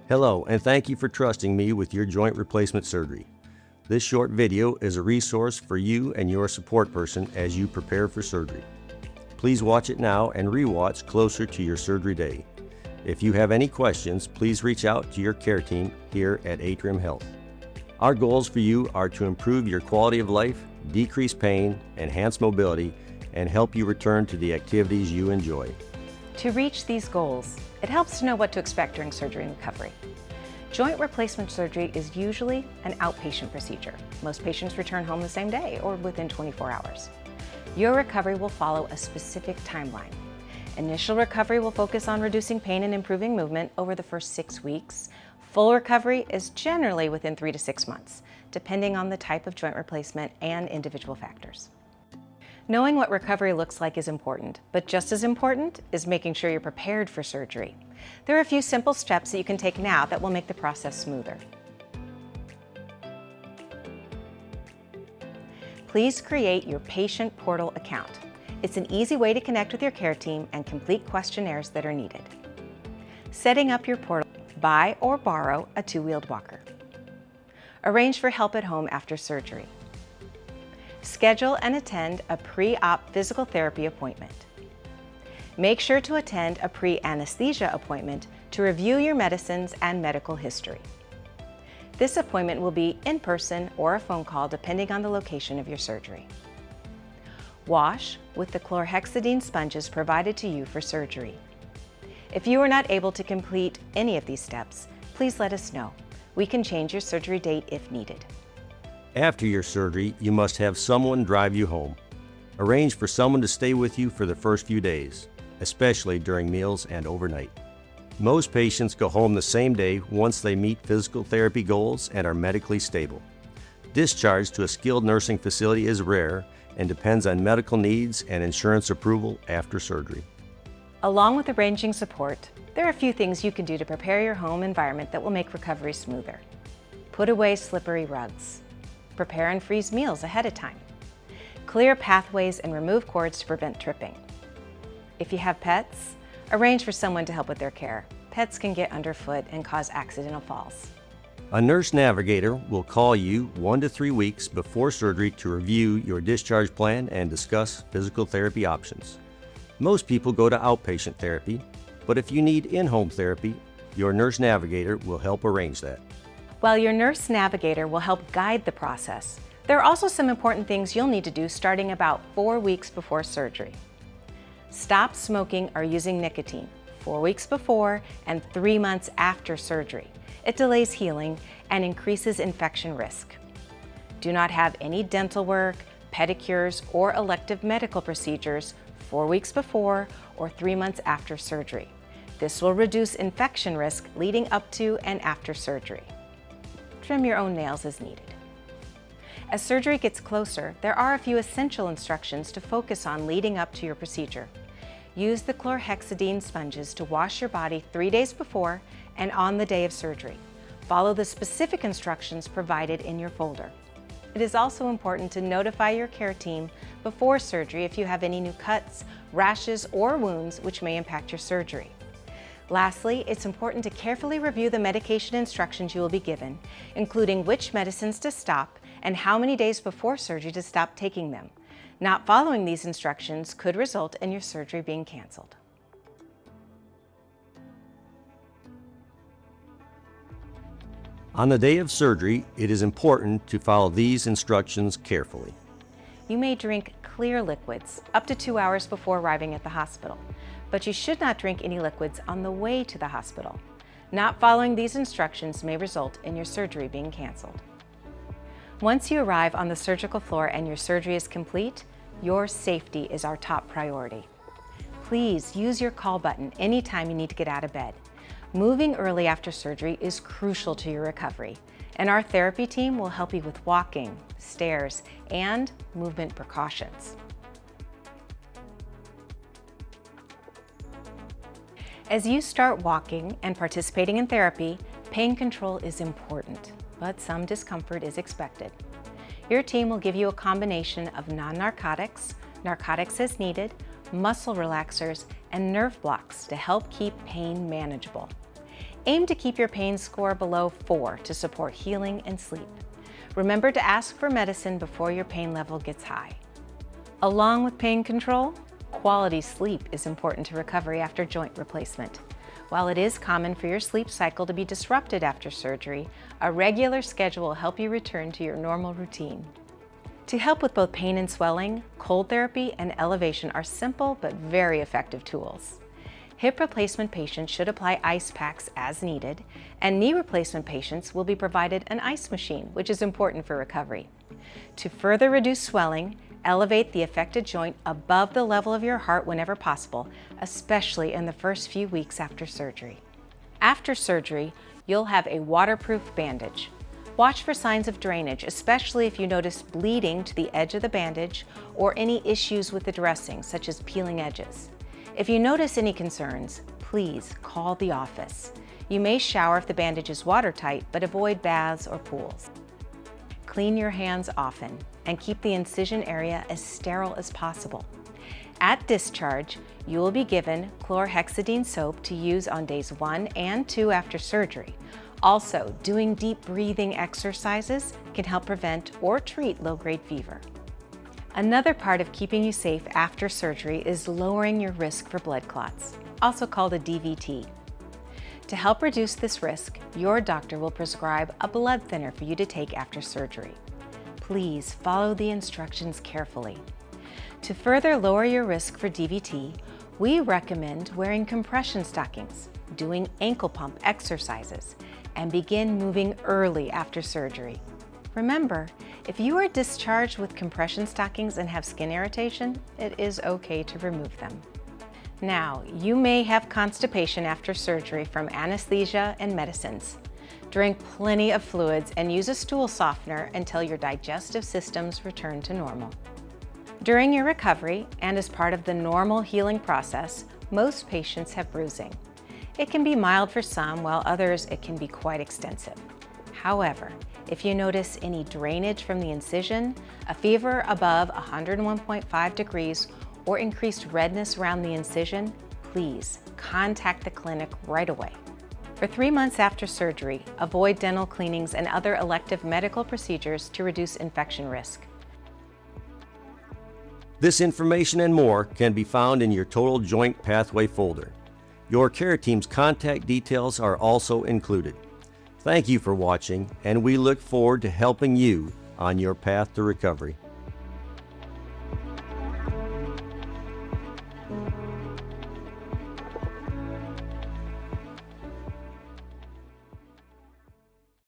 Hello, and thank you for trusting me with your joint replacement surgery. This short video is a resource for you and your support person as you prepare for surgery. Please watch it now and re-watch closer to your surgery day. If you have any questions, please reach out to your care team here at Atrium Health. Our goals for you are to improve your quality of life, decrease pain, enhance mobility, and help you return to the activities you enjoy. To reach these goals, it helps to know what to expect during surgery and recovery. Joint replacement surgery is usually an outpatient procedure. Most patients return home the same day or within 24 hours. Your recovery will follow a specific timeline. Initial recovery will focus on reducing pain and improving movement over the first 6 weeks. Full recovery is generally within 3 to 6 months, depending on the type of joint replacement and individual factors. Knowing what recovery looks like is important, but just as important is making sure you're prepared for surgery. There are a few simple steps that you can take now that will make the process smoother. Please create your patient portal account. It's an easy way to connect with your care team and complete questionnaires that are needed. Setting up your portal, buy or borrow a two-wheeled walker. Arrange for help at home after surgery. Schedule and attend a pre-op physical therapy appointment. Make sure to attend a pre-anesthesia appointment to review your medicines and medical history. This appointment will be in person or a phone call depending on the location of your surgery. Wash with the chlorhexidine sponges provided to you for surgery. If you are not able to complete any of these steps, please let us know. We can change your surgery date if needed. After your surgery, you must have someone drive you home. Arrange for someone to stay with you for the first few days, especially during meals and overnight. Most patients go home the same day once they meet physical therapy goals and are medically stable. Discharge to a skilled nursing facility is rare and depends on medical needs and insurance approval after surgery. Along with arranging support, there are a few things you can do to prepare your home environment that will make recovery smoother. Put away slippery rugs. Prepare and freeze meals ahead of time. Clear pathways and remove cords to prevent tripping. If you have pets, arrange for someone to help with their care. Pets can get underfoot and cause accidental falls. A nurse navigator will call you 1 to 3 weeks before surgery to review your discharge plan and discuss physical therapy options. Most people go to outpatient therapy, but if you need in-home therapy, your nurse navigator will help arrange that. While your nurse navigator will help guide the process, there are also some important things you'll need to do starting about 4 weeks before surgery. Stop smoking or using nicotine 4 weeks before and 3 months after surgery. It delays healing and increases infection risk. Do not have any dental work, pedicures, or elective medical procedures 4 weeks before or 3 months after surgery. This will reduce infection risk leading up to and after surgery. Trim your own nails as needed. As surgery gets closer, there are a few essential instructions to focus on leading up to your procedure. Use the chlorhexidine sponges to wash your body 3 days before and on the day of surgery. Follow the specific instructions provided in your folder. It is also important to notify your care team before surgery if you have any new cuts, rashes, or wounds which may impact your surgery. Lastly, it's important to carefully review the medication instructions you will be given, including which medicines to stop and how many days before surgery to stop taking them. Not following these instructions could result in your surgery being canceled. On the day of surgery, it is important to follow these instructions carefully. You may drink clear liquids up to 2 hours before arriving at the hospital, but you should not drink any liquids on the way to the hospital. Not following these instructions may result in your surgery being canceled. Once you arrive on the surgical floor and your surgery is complete, your safety is our top priority. Please use your call button anytime you need to get out of bed. Moving early after surgery is crucial to your recovery, and our therapy team will help you with walking, stairs, and movement precautions. As you start walking and participating in therapy, pain control is important, but some discomfort is expected. Your team will give you a combination of non-narcotics, narcotics as needed, muscle relaxers, and nerve blocks to help keep pain manageable. Aim to keep your pain score below 4 to support healing and sleep. Remember to ask for medicine before your pain level gets high. Along with pain control, quality sleep is important to recovery after joint replacement. While it is common for your sleep cycle to be disrupted after surgery, a regular schedule will help you return to your normal routine. To help with both pain and swelling, cold therapy and elevation are simple but very effective tools. Hip replacement patients should apply ice packs as needed, and knee replacement patients will be provided an ice machine, which is important for recovery. To further reduce swelling, elevate the affected joint above the level of your heart whenever possible, especially in the first few weeks after surgery. After surgery, you'll have a waterproof bandage. Watch for signs of drainage, especially if you notice bleeding to the edge of the bandage or any issues with the dressing, such as peeling edges. If you notice any concerns, please call the office. You may shower if the bandage is watertight, but avoid baths or pools. Clean your hands often and keep the incision area as sterile as possible. At discharge, you will be given chlorhexidine soap to use on days 1 and 2 after surgery. Also, doing deep breathing exercises can help prevent or treat low-grade fever. Another part of keeping you safe after surgery is lowering your risk for blood clots, also called a DVT. To help reduce this risk, your doctor will prescribe a blood thinner for you to take after surgery. Please follow the instructions carefully. To further lower your risk for DVT, we recommend wearing compression stockings, doing ankle pump exercises, and begin moving early after surgery. Remember, if you are discharged with compression stockings and have skin irritation, it is okay to remove them. Now, you may have constipation after surgery from anesthesia and medicines. Drink plenty of fluids and use a stool softener until your digestive systems return to normal. During your recovery, and as part of the normal healing process, most patients have bruising. It can be mild for some, while others it can be quite extensive. However, if you notice any drainage from the incision, a fever above 101.5 degrees, or increased redness around the incision, please contact the clinic right away. For 3 months after surgery, avoid dental cleanings and other elective medical procedures to reduce infection risk. This information and more can be found in your Total Joint Pathway folder. Your care team's contact details are also included. Thank you for watching, and we look forward to helping you on your path to recovery.